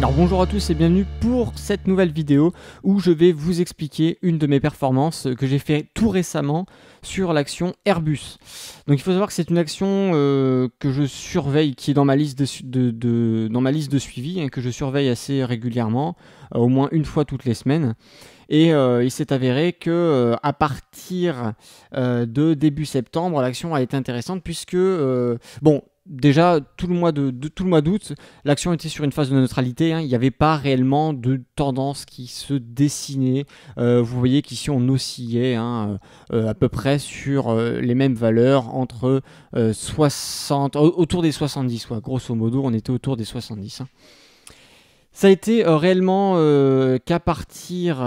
Alors bonjour à tous et bienvenue pour cette nouvelle vidéo où je vais vous expliquer une de mes performances que j'ai fait tout récemment sur l'action Airbus. Donc il faut savoir que c'est une action que je surveille, qui est dans ma liste de suivi, hein, que je surveille assez régulièrement, au moins une fois toutes les semaines. Et il s'est avéré que à partir de début septembre, l'action a été intéressante puisque déjà, tout le mois d'août, l'action était sur une phase de neutralité, hein. Il n'y avait pas réellement de tendance qui se dessinait. Vous voyez qu'ici, on oscillait à peu près sur les mêmes valeurs entre 60, autour des 70. Grosso modo, on était autour des 70. Hein. Ça a été réellement qu'à partir...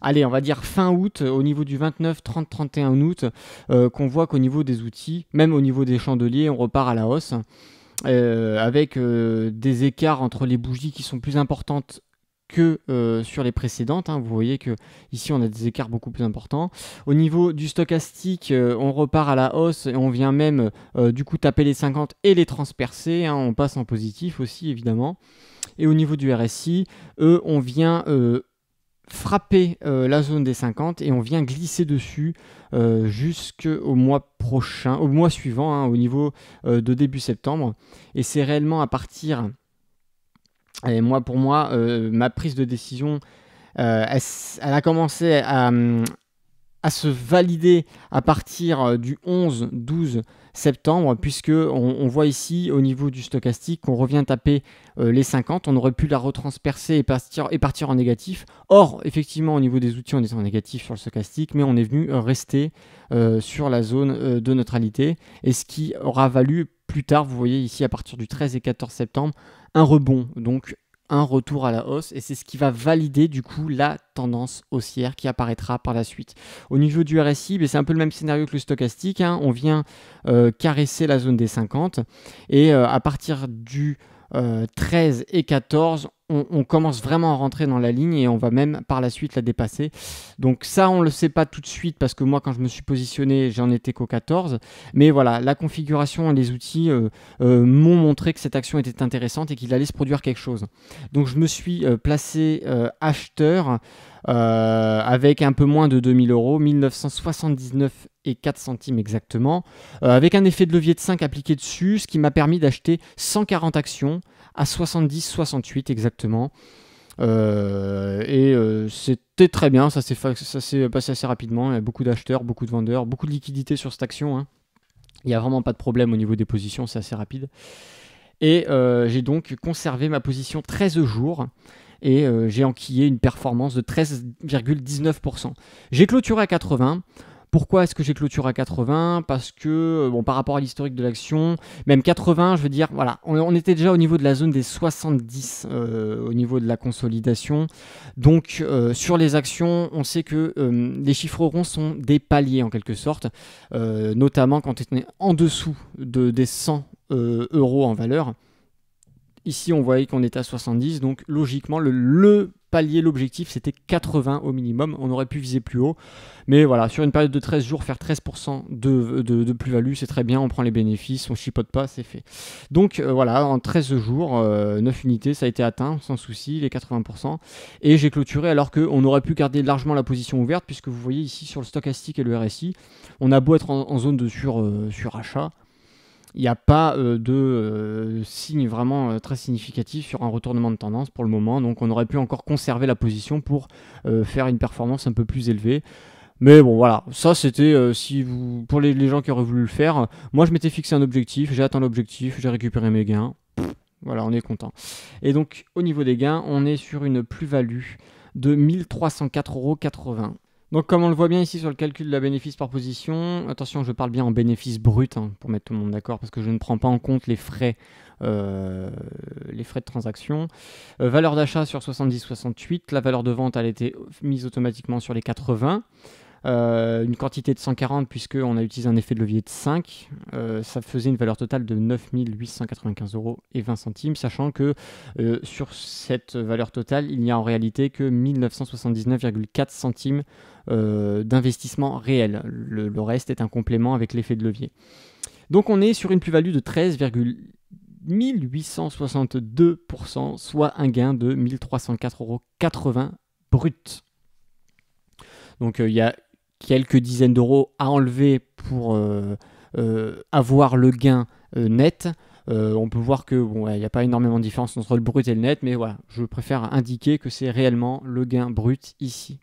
allez, on va dire fin août, au niveau du 29, 30, 31 août, qu'on voit qu'au niveau des outils, même au niveau des chandeliers, on repart à la hausse, avec des écarts entre les bougies qui sont plus importantes que sur les précédentes. Hein. Vous voyez que ici on a des écarts beaucoup plus importants. Au niveau du stochastique, on repart à la hausse et on vient même du coup taper les 50 et les transpercer. Hein. On passe en positif aussi évidemment. Et au niveau du RSI, on vient frapper la zone des 50 et on vient glisser dessus jusqu'au mois prochain, au mois suivant, hein, au niveau de début septembre. Et c'est réellement à partir, et pour moi, ma prise de décision, elle a commencé à se valider à partir du 11-12 septembre, puisque on voit ici au niveau du stochastique qu'on revient taper les 50, on aurait pu la retranspercer et partir en négatif. Or, effectivement, au niveau des outils, on est en négatif sur le stochastique, mais on est venu rester sur la zone de neutralité, et ce qui aura valu plus tard, vous voyez ici à partir du 13 et 14 septembre, un rebond, donc un retour à la hausse, et c'est ce qui va valider du coup la tendance haussière qui apparaîtra par la suite. Au niveau du RSI, c'est un peu le même scénario que le stochastique, hein. On vient caresser la zone des 50 et à partir du 13 et 14, on commence vraiment à rentrer dans la ligne et on va même par la suite la dépasser. Donc ça, on ne le sait pas tout de suite parce que moi, quand je me suis positionné, j'en étais qu'au 14. Mais voilà, la configuration et les outils m'ont montré que cette action était intéressante et qu'il allait se produire quelque chose. Donc je me suis placé acheteur avec un peu moins de 2000 €, 1979 et 4 centimes exactement, avec un effet de levier de 5 appliqué dessus, ce qui m'a permis d'acheter 140 actions à 70,68 exactement. C'était très bien, ça s'est passé assez rapidement. Il y a beaucoup d'acheteurs, beaucoup de vendeurs, beaucoup de liquidités sur cette action, hein. Il n'y a vraiment pas de problème au niveau des positions, c'est assez rapide. Et j'ai donc conservé ma position 13 jours. Et j'ai enquillé une performance de 13,19%. J'ai clôturé à 80. Pourquoi est-ce que j'ai clôturé à 80 ? Parce que, par rapport à l'historique de l'action, même 80, je veux dire, voilà, on était déjà au niveau de la zone des 70 au niveau de la consolidation. Donc, sur les actions, on sait que les chiffres ronds sont des paliers en quelque sorte, notamment quand on est en dessous des 100 € en valeur. Ici, on voyait qu'on était à 70, donc logiquement, le palier, l'objectif, c'était 80 au minimum. On aurait pu viser plus haut. Mais voilà, sur une période de 13 jours, faire 13% de plus-value, c'est très bien. On prend les bénéfices, on chipote pas, c'est fait. Donc voilà, en 13 jours, 9 unités, ça a été atteint sans souci, les 80%. Et j'ai clôturé alors qu'on aurait pu garder largement la position ouverte, puisque vous voyez ici sur le stochastique et le RSI, on a beau être en zone de surachat. Il n'y a pas de signe vraiment très significatif sur un retournement de tendance pour le moment. Donc on aurait pu encore conserver la position pour faire une performance un peu plus élevée. Mais bon voilà, ça c'était pour les gens qui auraient voulu le faire. Moi je m'étais fixé un objectif, j'ai atteint l'objectif, j'ai récupéré mes gains. Voilà, on est content. Et donc au niveau des gains, on est sur une plus-value de 1304,80 €. Donc comme on le voit bien ici sur le calcul de la bénéfice par position, attention, je parle bien en bénéfice brut, hein, pour mettre tout le monde d'accord, parce que je ne prends pas en compte les frais de transaction. Valeur d'achat sur 70,68, la valeur de vente elle a été mise automatiquement sur les 80. Une quantité de 140 puisqu'on a utilisé un effet de levier de 5, ça faisait une valeur totale de 9 895,20 €, sachant que sur cette valeur totale, il n'y a en réalité que 1979,4 centimes d'investissement réel. Le reste est un complément avec l'effet de levier. Donc on est sur une plus-value de 13,19 1862%, soit un gain de 1304,80 € brut. Donc il y a quelques dizaines d'euros à enlever pour avoir le gain net. On peut voir que bon, il n'y a pas énormément de différence entre le brut et le net, mais voilà, je préfère indiquer que c'est réellement le gain brut ici.